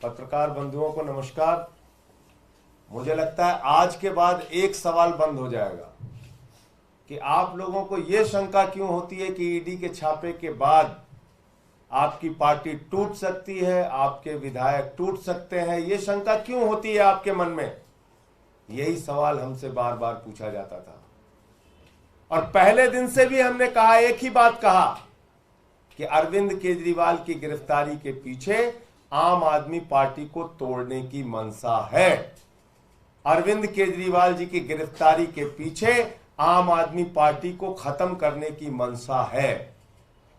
पत्रकार बंधुओं को नमस्कार। मुझे लगता है आज के बाद एक सवाल बंद हो जाएगा कि आप लोगों को यह शंका क्यों होती है कि ईडी के छापे के बाद आपकी पार्टी टूट सकती है, आपके विधायक टूट सकते हैं। यह शंका क्यों होती है आपके मन में? यही सवाल हमसे बार बार पूछा जाता था और पहले दिन से भी हमने कहा, एक ही बात कहा कि अरविंद केजरीवाल की गिरफ्तारी के पीछे आम आदमी पार्टी को तोड़ने की मंशा है। अरविंद केजरीवाल जी की गिरफ्तारी के पीछे आम आदमी पार्टी को खत्म करने की मंशा है।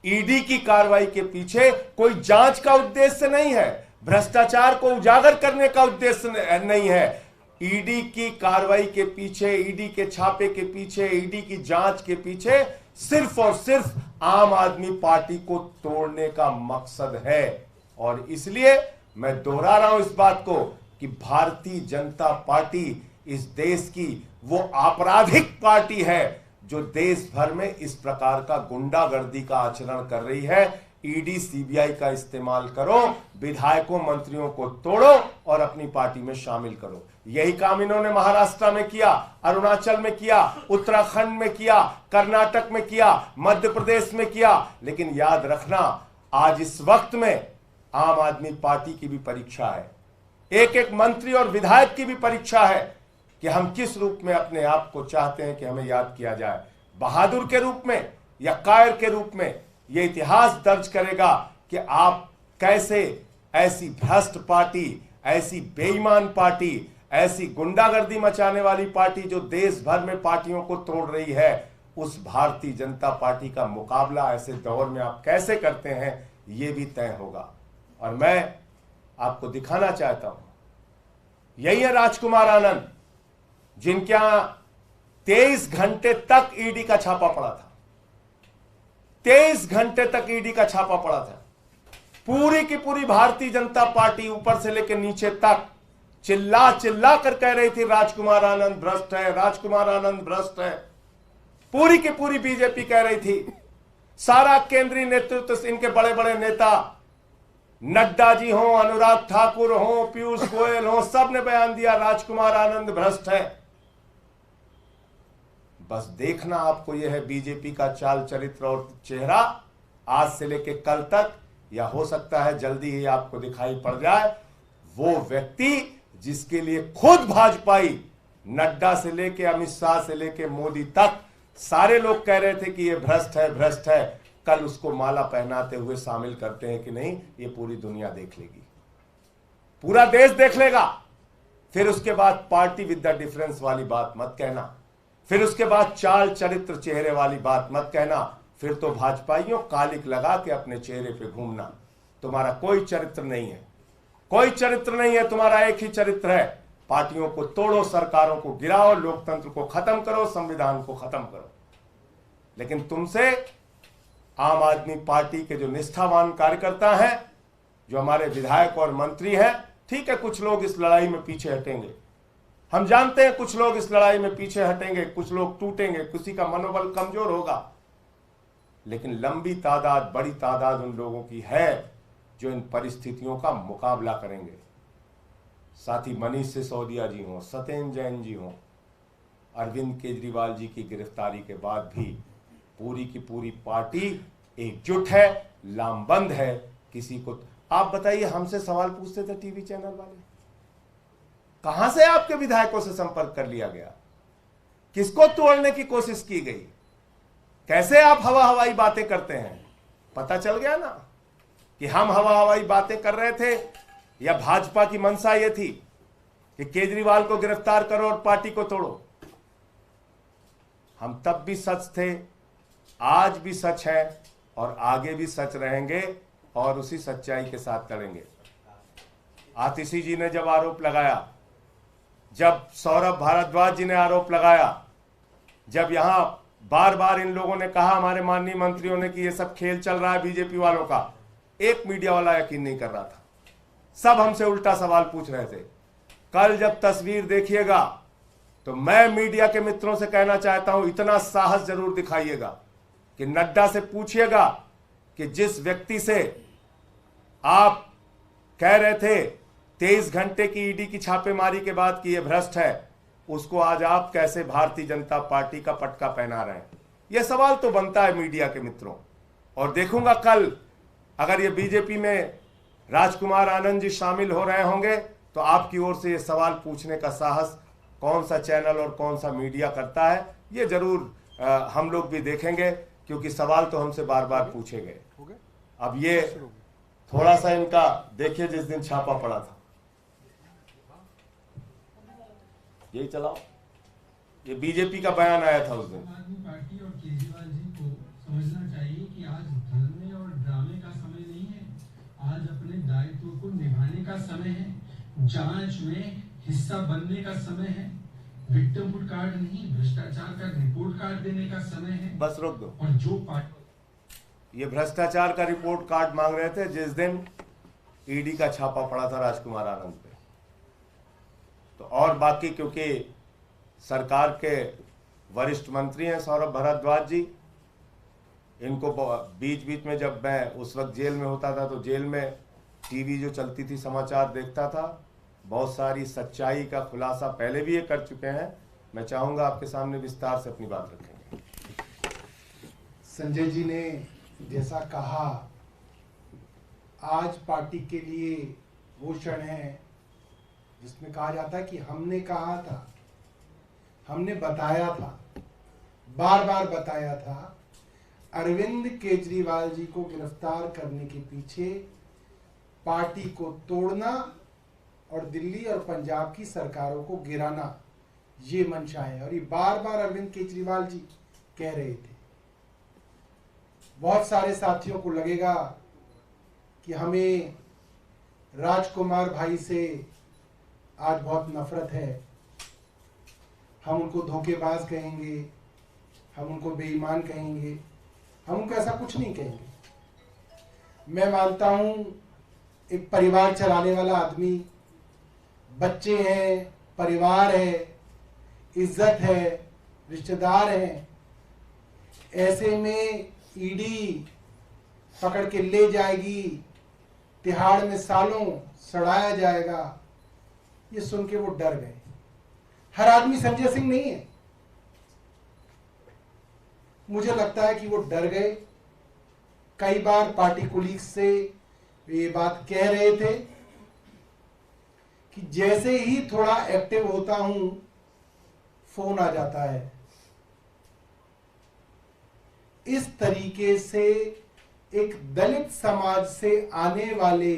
ईडी की कार्रवाई के पीछे कोई जांच का उद्देश्य नहीं है, भ्रष्टाचार को उजागर करने का उद्देश्य नहीं है। ईडी की कार्रवाई के पीछे, ईडी के छापे के पीछे, ईडी की जांच के पीछे सिर्फ और सिर्फ आम आदमी पार्टी को तोड़ने का मकसद है। और इसलिए मैं दोहरा रहा हूं इस बात को कि भारतीय जनता पार्टी इस देश की वो आपराधिक पार्टी है जो देश भर में इस प्रकार का गुंडागर्दी का आचरण कर रही है। ईडी सीबीआई का इस्तेमाल करो, विधायकों मंत्रियों को तोड़ो और अपनी पार्टी में शामिल करो। यही काम इन्होंने महाराष्ट्र में किया, अरुणाचल में किया, उत्तराखंड में किया, कर्नाटक में किया, मध्य प्रदेश में किया। लेकिन याद रखना, आज इस वक्त में आम आदमी पार्टी की भी परीक्षा है, एक एक मंत्री और विधायक की भी परीक्षा है कि हम किस रूप में अपने आप को चाहते हैं कि हमें याद किया जाए, बहादुर के रूप में या कायर के रूप में। यह इतिहास दर्ज करेगा कि आप कैसे ऐसी भ्रष्ट पार्टी, ऐसी बेईमान पार्टी, ऐसी गुंडागर्दी मचाने वाली पार्टी जो देश भर में पार्टियों को तोड़ रही है, उस भारतीय जनता पार्टी का मुकाबला ऐसे दौर में आप कैसे करते हैं, यह भी तय होगा। और मैं आपको दिखाना चाहता हूं, यही है राजकुमार आनंद, जिनके यहां 23 घंटे तक ईडी का छापा पड़ा था। 23 घंटे तक ईडी का छापा पड़ा था। पूरी की पूरी भारतीय जनता पार्टी ऊपर से लेकर नीचे तक चिल्ला चिल्ला कर कह रही थी राजकुमार आनंद भ्रष्ट है, राजकुमार आनंद भ्रष्ट है। पूरी की पूरी बीजेपी कह रही थी, सारा केंद्रीय नेतृत्व, इनके बड़े बड़े नेता नड्डा जी हो, अनुराग ठाकुर हो, पीयूष गोयल हो, सब ने बयान दिया राजकुमार आनंद भ्रष्ट है। बस देखना आपको यह है बीजेपी का चाल चरित्र और चेहरा आज से लेकर कल तक, या हो सकता है जल्दी ही आपको दिखाई पड़ जाए, वो व्यक्ति जिसके लिए खुद भाजपाई नड्डा से लेकर अमित शाह से लेकर मोदी तक सारे लोग कह रहे थे कि यह भ्रष्ट है, भ्रष्ट है, कल उसको माला पहनाते हुए शामिल करते हैं कि नहीं, ये पूरी दुनिया देख लेगी, पूरा देश देख लेगा। फिर उसके बाद पार्टी विद द डिफरेंस वाली बात मत कहना, फिर उसके बाद चाल चरित्र चेहरे वाली बात मत कहना। फिर तो भाजपाइयों कालिक लगा के अपने चेहरे पे घूमना। तुम्हारा कोई चरित्र नहीं है, कोई चरित्र नहीं है, तुम्हारा एक ही चरित्र है, पार्टियों को तोड़ो, सरकारों को गिराओ, लोकतंत्र को खत्म करो, संविधान को खत्म करो। लेकिन तुमसे आम आदमी पार्टी के जो निष्ठावान कार्यकर्ता हैं, जो हमारे विधायक और मंत्री हैं, ठीक है, कुछ लोग इस लड़ाई में पीछे हटेंगे, हम जानते हैं कुछ लोग इस लड़ाई में पीछे हटेंगे, कुछ लोग टूटेंगे, किसी का मनोबल कमजोर होगा, लेकिन लंबी तादाद, बड़ी तादाद उन लोगों की है जो इन परिस्थितियों का मुकाबला करेंगे। साथी मनीष सिसोदिया जी हों, सत्येंद्र जैन जी हों, अरविंद केजरीवाल जी की गिरफ्तारी के बाद भी पूरी की पूरी पार्टी एकजुट है, लामबंद है। किसी को आप बताइए, हमसे सवाल पूछते थे टीवी चैनल वाले, कहां से आपके विधायकों से संपर्क कर लिया गया, किसको तोड़ने की कोशिश की गई, कैसे आप हवा हवाई बातें करते हैं? पता चल गया ना कि हम हवा हवाई बातें कर रहे थे, या भाजपा की मंशा यह थी कि केजरीवाल को गिरफ्तार करो और पार्टी को तोड़ो। हम तब भी सच थे, आज भी सच है और आगे भी सच रहेंगे और उसी सच्चाई के साथ करेंगे। आतिशी जी ने जब आरोप लगाया, जब सौरभ भारद्वाज जी ने आरोप लगाया, जब यहां बार बार इन लोगों ने कहा, हमारे माननीय मंत्रियों ने, कि ये सब खेल चल रहा है बीजेपी वालों का, एक मीडिया वाला यकीन नहीं कर रहा था, सब हमसे उल्टा सवाल पूछ रहे थे। कल जब तस्वीर देखिएगा तो मैं मीडिया के मित्रों से कहना चाहता हूं, इतना साहस जरूर दिखाइएगा कि नड्डा से पूछिएगा कि जिस व्यक्ति से आप कह रहे थे 23 घंटे की ईडी की छापेमारी के बाद कि ये भ्रष्ट है, उसको आज आप कैसे भारतीय जनता पार्टी का पटका पहना रहे हैं? यह सवाल तो बनता है मीडिया के मित्रों। और देखूंगा कल अगर ये बीजेपी में राजकुमार आनंद जी शामिल हो रहे होंगे तो आपकी ओर से ये सवाल पूछने का साहस कौन सा चैनल और कौन सा मीडिया करता है, ये जरूर हम लोग भी देखेंगे, क्योंकि सवाल तो हमसे बार बार पूछे गए। अब ये थोड़ा सा इनका देखिए, जिस दिन छापा पड़ा था, यही चलाओ, ये बीजेपी का बयान आया था उस दिन। आम आदमी पार्टी और केजरीवाल जी को समझना चाहिए कि आज धरने और ड्रामे का समय नहीं है, आज अपने दायित्व को निभाने का समय है, जांच में हिस्सा बनने का समय है, विक्टिमहुड कार्ड नहीं, भ्रष्टाचार का रिपोर्ट कार्ड देने का समय है। बस रोक दो। और जो पार्टी ये भ्रष्टाचार का रिपोर्ट कार्ड मांग रहे थे जिस दिन ईडी का छापा पड़ा था राजकुमार आनंद पे। तो और बाकी क्योंकि सरकार के वरिष्ठ मंत्री हैं सौरभ भारद्वाज जी, इनको बीच बीच में जब मैं उस वक्त जेल में होता था तो जेल में टीवी जो चलती थी समाचार देखता था, बहुत सारी सच्चाई का खुलासा पहले भी ये कर चुके हैं। मैं चाहूंगा आपके सामने विस्तार से अपनी बात रखेंगे। संजय जी ने जैसा कहा, आज पार्टी के लिए वो क्षण है जिसमें कहा जाता है कि हमने कहा था, हमने बताया था, बार बार बताया था। अरविंद केजरीवाल जी को गिरफ्तार करने के पीछे पार्टी को तोड़ना और दिल्ली और पंजाब की सरकारों को गिराना, ये मंशा है। और ये बार बार अरविंद केजरीवाल जी कह रहे थे। बहुत सारे साथियों को लगेगा कि हमें राजकुमार भाई से आज बहुत नफरत है, हम उनको धोखेबाज कहेंगे, हम उनको बेईमान कहेंगे, हम उनको ऐसा कुछ नहीं कहेंगे। मैं मानता हूं एक परिवार चलाने वाला आदमी, बच्चे हैं, परिवार है, इज्जत है, रिश्तेदार हैं, ऐसे में ईडी पकड़ के ले जाएगी, तिहाड़ में सालों सड़ाया जाएगा, ये सुन के वो डर गए। हर आदमी संजय सिंह नहीं है, मुझे लगता है कि वो डर गए। कई बार पार्टी कोलीग्स से ये बात कह रहे थे कि जैसे ही थोड़ा एक्टिव होता हूं फोन आ जाता है। इस तरीके से एक दलित समाज से आने वाले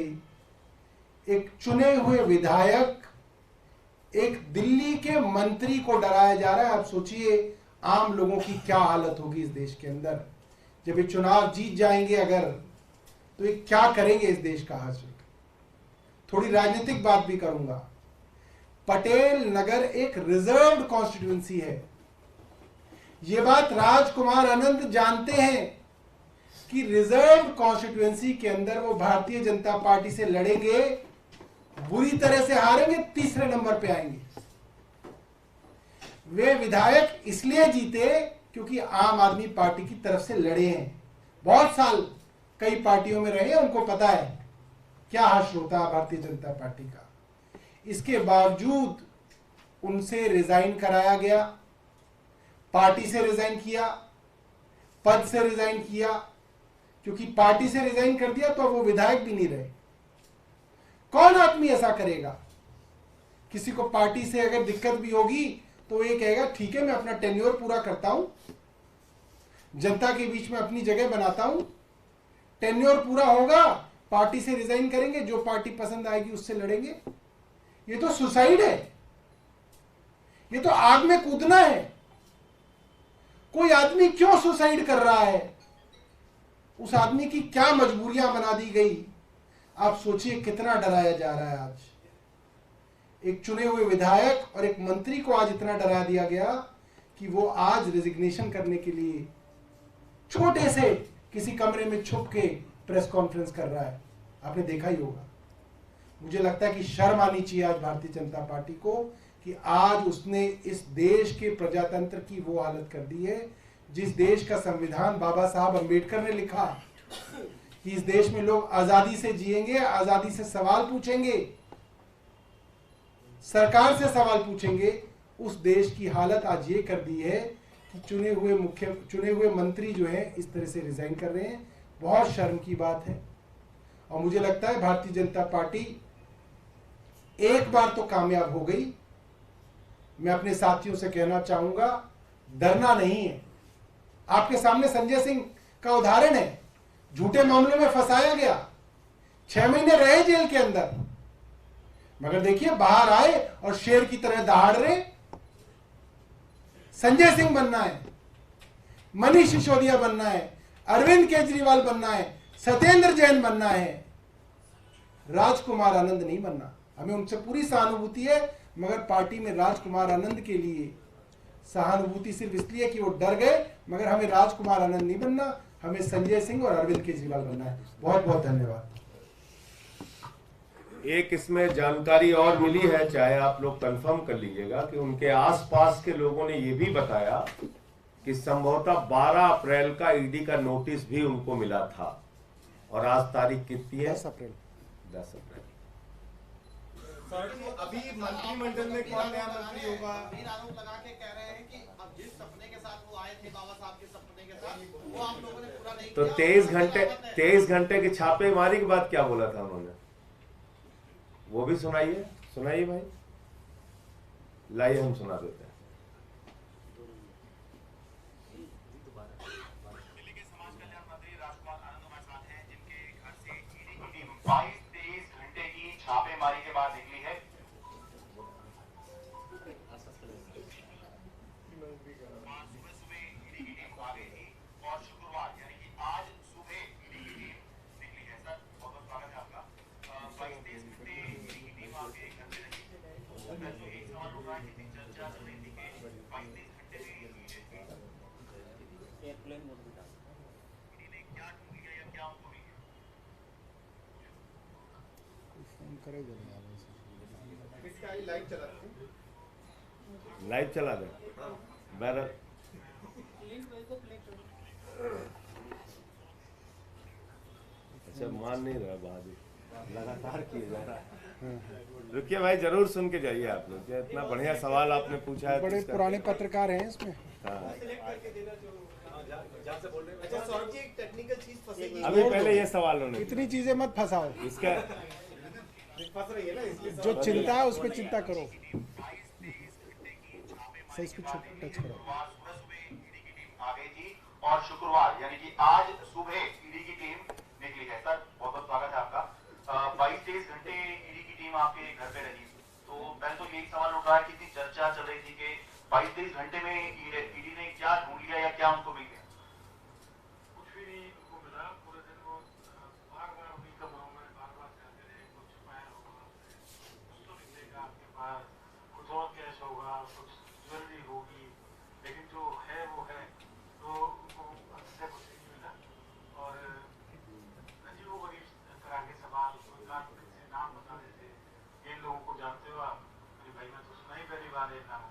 एक चुने हुए विधायक, एक दिल्ली के मंत्री को डराया जा रहा है। आप सोचिए आम लोगों की क्या हालत होगी इस देश के अंदर जब ये चुनाव जीत जाएंगे अगर, तो ये क्या करेंगे इस देश का हासिल। थोड़ी राजनीतिक बात भी करूंगा। पटेल नगर एक रिजर्व्ड कॉन्स्टिट्यूएंसी है। ये बात राजकुमार आनंद जानते हैं कि रिजर्व्ड कॉन्स्टिट्यूएंसी के अंदर वो भारतीय जनता पार्टी से लड़ेंगे, बुरी तरह से हारेंगे, तीसरे नंबर पे आएंगे। वे विधायक इसलिए जीते क्योंकि आम आदमी पार्टी की तरफ से लड़े हैं, बहुत साल कई पार्टियों में रहे हैं, उनको पता है क्या हासिल होता है भारतीय जनता पार्टी का। इसके बावजूद उनसे रिजाइन कराया गया, पार्टी से रिजाइन किया, पद से रिजाइन किया, क्योंकि पार्टी से रिजाइन कर दिया तो वो विधायक भी नहीं रहे। कौन आदमी ऐसा करेगा? किसी को पार्टी से अगर दिक्कत भी होगी तो ये कहेगा ठीक है मैं अपना टेन्योर पूरा करता हूं, जनता के बीच में अपनी जगह बनाता हूं, टेन्योर पूरा होगा, पार्टी से रिजाइन करेंगे, जो पार्टी पसंद आएगी उससे लड़ेंगे। ये तो सुसाइड है, ये तो आग में कूदना है। कोई आदमी क्यों सुसाइड कर रहा है? उस आदमी की क्या मजबूरियां बना दी गई? आप सोचिए कितना डराया जा रहा है। आज एक चुने हुए विधायक और एक मंत्री को आज इतना डरा दिया गया कि वो आज रेजिग्नेशन करने के लिए छोटे से किसी कमरे में छुप के प्रेस कॉन्फ्रेंस कर रहा है। आपने देखा ही होगा। मुझे लगता है कि शर्म आनी चाहिए आज भारतीय जनता पार्टी को कि आज उसने इस देश के प्रजातंत्र की वो हालत कर दी है जिस देश का संविधान बाबा साहब अंबेडकर ने लिखा कि इस देश में लोग आजादी से जिएंगे, आजादी से सवाल पूछेंगे, सरकार से सवाल पूछेंगे। उस देश की हालत आज ये कर दी है कि चुने हुए मंत्री जो हैं इस तरह से रिजाइन कर रहे हैं। बहुत शर्म की बात है। और मुझे लगता है भारतीय जनता पार्टी एक बार तो कामयाब हो गई। मैं अपने साथियों से कहना चाहूंगा, डरना नहीं है। आपके सामने संजय सिंह का उदाहरण है, झूठे मामलों में फंसाया गया, 6 महीने रहे जेल के अंदर, मगर देखिए बाहर आए और शेर की तरह दहाड़ रहे। संजय सिंह बनना है, मनीष सिसोदिया बनना है, अरविंद केजरीवाल बनना है, सत्येंद्र जैन बनना है, राजकुमार आनंद नहीं बनना। हमें उनसे पूरी सहानुभूति है, मगर पार्टी में राजकुमार आनंद के लिए सहानुभूति सिर्फ इसलिए कि वो डर गए, मगर हमें राजकुमार आनंद नहीं बनना, हमें संजय सिंह और अरविंद केजरीवाल बनना है। बहुत बहुत धन्यवाद। एक इसमें जानकारी और मिली है, चाहे आप लोग कंफर्म कर लीजिएगा, कि उनके आसपास के लोगों ने ये भी बताया कि संभवतः 12 अप्रैल का ईडी का नोटिस भी उनको मिला था। और आज तारीख कितनी है? 10 अप्रैल। 10 अप्रैल। अभी मंत्रिमंडल में कौन नया मंत्री होगा? आरोप लगा के कह रहे हैं कि अब जिस सपने के साथ वो आए थे बाबा साहब के सपने के साथ, वो आप लोगों ने पूरा नहीं तो किया। 23 घंटे की छापेमारी के बाद क्या बोला था उन्होंने, वो भी सुनाइए भाई, लाइए हम सुना देते हैं। दिल्ली के समाज कल्याण मंत्री राजकुमार आनंद हमारे साथ हैं, जिनके घर से ईडी की टीम 22-23 घंटे की छापेमारी के बाद निकली है। सुबह ईडी की टीम आ गई थी और शुक्रवार यानी कि आज सुबह ईडी की टीम निकली है। सर बहुत बहुत स्वागत है आपका। 22-23 घंटे ईडी की टीम आपके घर पे रही। तो एक सवाल उठ रहा है, कितनी चर्चा चल रही थी कि 22-23 घंटे में ईडी ने क्या ढूंढ लिया या क्या उनको मिल गया? इसका लाइव चला था। लाइव चला दें बहरहाल। अच्छा, मान नहीं रहा, बहादुर लगातार किए जा रहा है। रुकिए भाई, जरूर सुन के जाइए आप लोग। इतना बढ़िया सवाल आपने पूछा है। बड़े पुराने पत्रकार हैं इसमें। हाँ। अच्छा सौरभ जी, एक टेक्निकल चीज फंसेगी। अभी पहले ये सवाल होने इतनी चीजें मत फंसाओ। इसका फंस रही है ना, इसलिए जो चिंता है उस पर चिंता करो। सही, इस पे टच करो। सुबह ईडी की टीम आ गई थी और शुक्रवार यानी कि आज सुबह ईडी की टीम निकली है। सर बहुत बहुत स्वागत है आपका। 22-23 घंटे ईडी की टीम आपके घर पे रही। तो पहले तो यही सवाल उठ रहा है कि इतनी चर्चा चल रही थी कि 22-23 घंटे में ईडी ने क्या ढूंढ लिया या क्या उनको मिल गया? कुछ भी नहीं उनको मिला। पूरे दिन वो बार बार उन्हीं कमरों में बार बार जाते रहे। कुछ छुपाया होगा, कुछ तो निकलेगा आपके पास, कुछ और कैश होगा, कुछ ज्वेलरी होगी, लेकिन जो है वो है। तो उनको अंदर कुछ नहीं मिला। और अजीबोगरीब तरह के सवाल, कोई कारपोरेट से नाम बता देते, इन लोगों को जानते हो आप? मेरे भाई ने तो सुना ही पहली बार है नाम।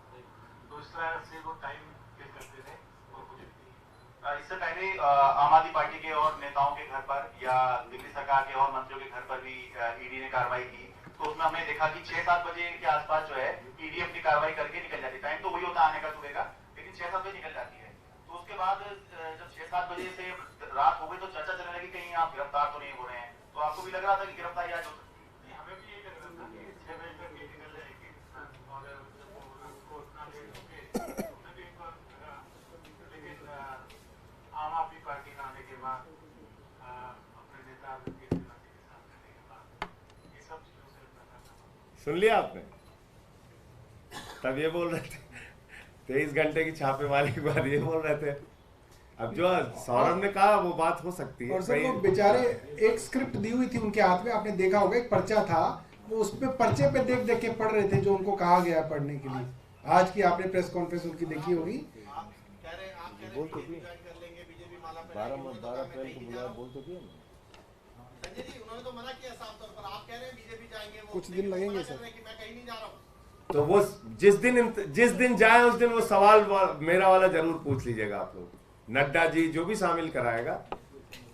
तो इस तरह से वो टाइम किल करते थे और कुछ भी नहीं। इससे पहले आम आदमी पार्टी के और नेताओं के घर पर या दिल्ली सरकार के और मंत्रियों के घर पर भी ईडी ने कार्रवाई की। तो उसमें हमने देखा कि 6-7 बजे के आसपास जो है ईडी अपनी कार्रवाई करके निकल जाती है। टाइम तो वही होता है आने का सुबह का, लेकिन 6-7 बजे निकल जाती है। तो उसके बाद जब 6-7 बजे से रात हो गई तो चर्चा चलने लगी कहीं आप गिरफ्तार तो नहीं हो रहे हैं। तो आपको भी लग रहा था कि गिरफ्तारी आज हो सकती है? हमें भी यही लग रहा था कि 6 बजे तक ये निकल जाएगी। और जब वो इतना लेट हो गए तो हमें भी एक बार लगा। लेकिन आम आदमी पार्टी में आने के बाद अपने नेता अरविंद केजरीवाल जी के साथ रहने के बाद ये सब चीज़ों से पता चला। सुन लिया आपने? तब ये बोल रहे थे 23 घंटे की छापेमारी के बाद ये बोल रहे थे। अब जो सौरभ ने कहा वो बात हो सकती है। और सर वो बेचारे एक स्क्रिप्ट दी हुई थी उनके हाथ में, आपने देखा होगा, एक पर्चा था, वो उस पे पर्चे पे देख देख के पढ़ रहे थे जो उनको कहा गया पढ़ने के लिए। आज की आपने प्रेस कॉन्फ्रेंस उनकी देखी होगी। आप कह रहे हैं बीजेपी ज्वाइन कर लेंगे, बीजेपी माला पहनेंगे। 12 अप्रैल को बुलाया, बोल तो दिया संजय जी, उन्होंने तो मना किया साफ तौर पर। आप कह रहे हैं बीजेपी जाएंगे, वो कुछ दिन लगेंगे मना सर। कर रहे हैं कि मैं कहीं नहीं जा रहा हूँ। तो वो जिस दिन जाए उस दिन वो सवाल मेरा वाला जरूर पूछ लीजिएगा आप लोग। नड्डा जी जो भी शामिल कराएगा,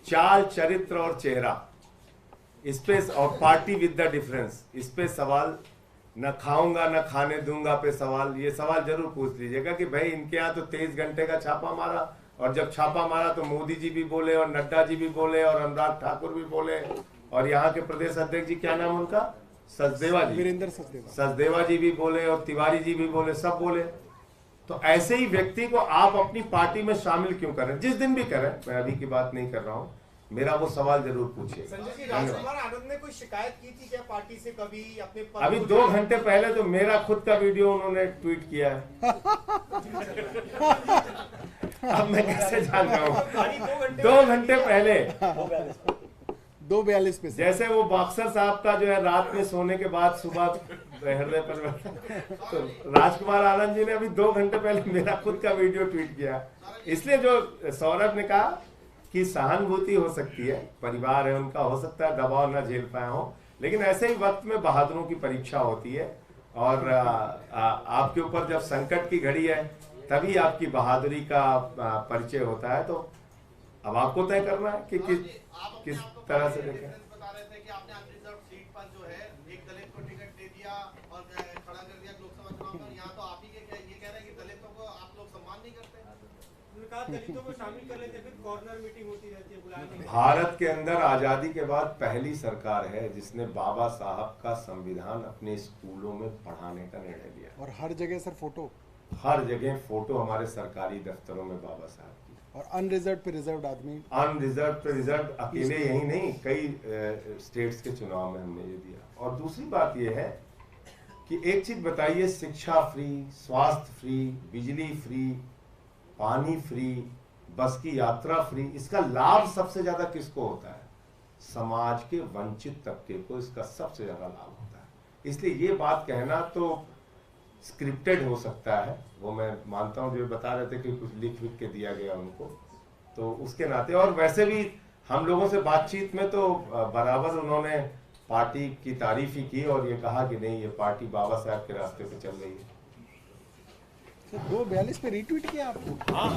चाल, चरित्र और चेहरा, इस पे, और पार्टी विद द डिफरेंस, इस पे सवाल न खाऊंगा न खाने दूंगा पे सवाल, ये सवाल जरूर पूछ लीजिएगा कि भाई इनके यहाँ तो 23 घंटे का छापा मारा, और जब छापा मारा तो मोदी जी भी बोले और नड्डा जी भी बोले और अनुराग ठाकुर भी बोले, और यहाँ के प्रदेश अध्यक्ष जी क्या नाम उनका, सचदेवा जी, वीरेंद्र सचदेवा जी भी बोले और तिवारी जी भी बोले, सब बोले। तो ऐसे ही व्यक्ति को आप अपनी पार्टी में शामिल क्यों करें, जिस दिन भी करें, मैं अभी की बात नहीं कर रहा हूँ, मेरा वो सवाल जरूर पूछिए। संजय जी, राजकुमार आनंद ने कोई शिकायत की थी क्या पार्टी से कभी अपने पद अभी को 2 घंटे पहले तो मेरा खुद का वीडियो उन्होंने ट्वीट किया है। अब मैं कैसे जान रहा हूँ, 2 घंटे पहले 2:42 पे जैसे वो बॉक्सर साहब का जो है रात में सोने के बाद सुबह हृदय पर, तो राजकुमार आनंद जी ने अभी 2 घंटे पहले मेरा खुद का वीडियो ट्वीट किया। इसलिए जो सौरभ ने कहा कि सहानुभूति हो सकती है, परिवार है उनका, हो सकता है दबाव न झेल पाए हो, लेकिन ऐसे ही वक्त में बहादुरों की परीक्षा होती है, और आपके ऊपर जब संकट की घड़ी है तभी आपकी बहादुरी का परिचय होता है। तो अब आपको तय करना है कि किस तरह से देखें। बता रहे थे कि आपने अनरिजर्व सीट पर जो है एक दलित को टिकट दे दिया और खड़ा कर दिया लोकसभा चुनाव में, यहाँ तो आप ही ये कह रहे हैं कि दलितों को आप लोग सम्मान नहीं करते। उन्होंने कहा दलितों को शामिल कर लेते, फिर कॉर्नर मीटिंग होती रहती है, बुलाया नहीं। भारत के अंदर आजादी के बाद पहली सरकार है जिसने बाबा साहब का संविधान अपने स्कूलों में पढ़ाने का निर्णय लिया, और हर जगह सर फोटो, हर जगह फोटो हमारे सरकारी दफ्तरों में बाबा साहब की, और अनरिजर्व पे रिजर्व आदमी, अनरिजर्व पे रिजर्व, अकेले यही नहीं, कई स्टेट्स के चुनाव में हमने ये दिया। और दूसरी बात ये है कि एक चीज बताइए, शिक्षा फ्री, स्वास्थ्य फ्री, बिजली फ्री, पानी फ्री, बस की यात्रा फ्री, इसका लाभ सबसे ज्यादा किसको होता है, समाज के वंचित तबके को इसका सबसे ज्यादा लाभ होता है। इसलिए ये बात कहना तो स्क्रिप्टेड हो सकता है, वो मैं मानता हूँ, जो बता रहे थे कि कुछ लिख के दिया गया उनको, तो उसके नाते, और वैसे भी हम लोगों से बातचीत में तो बराबर उन्होंने पार्टी की तारीफ ही की और ये कहा कि नहीं, ये पार्टी बाबा साहब के रास्ते पे चल रही है। 2:42 पे रीट्वीट किया आपको? हाँ,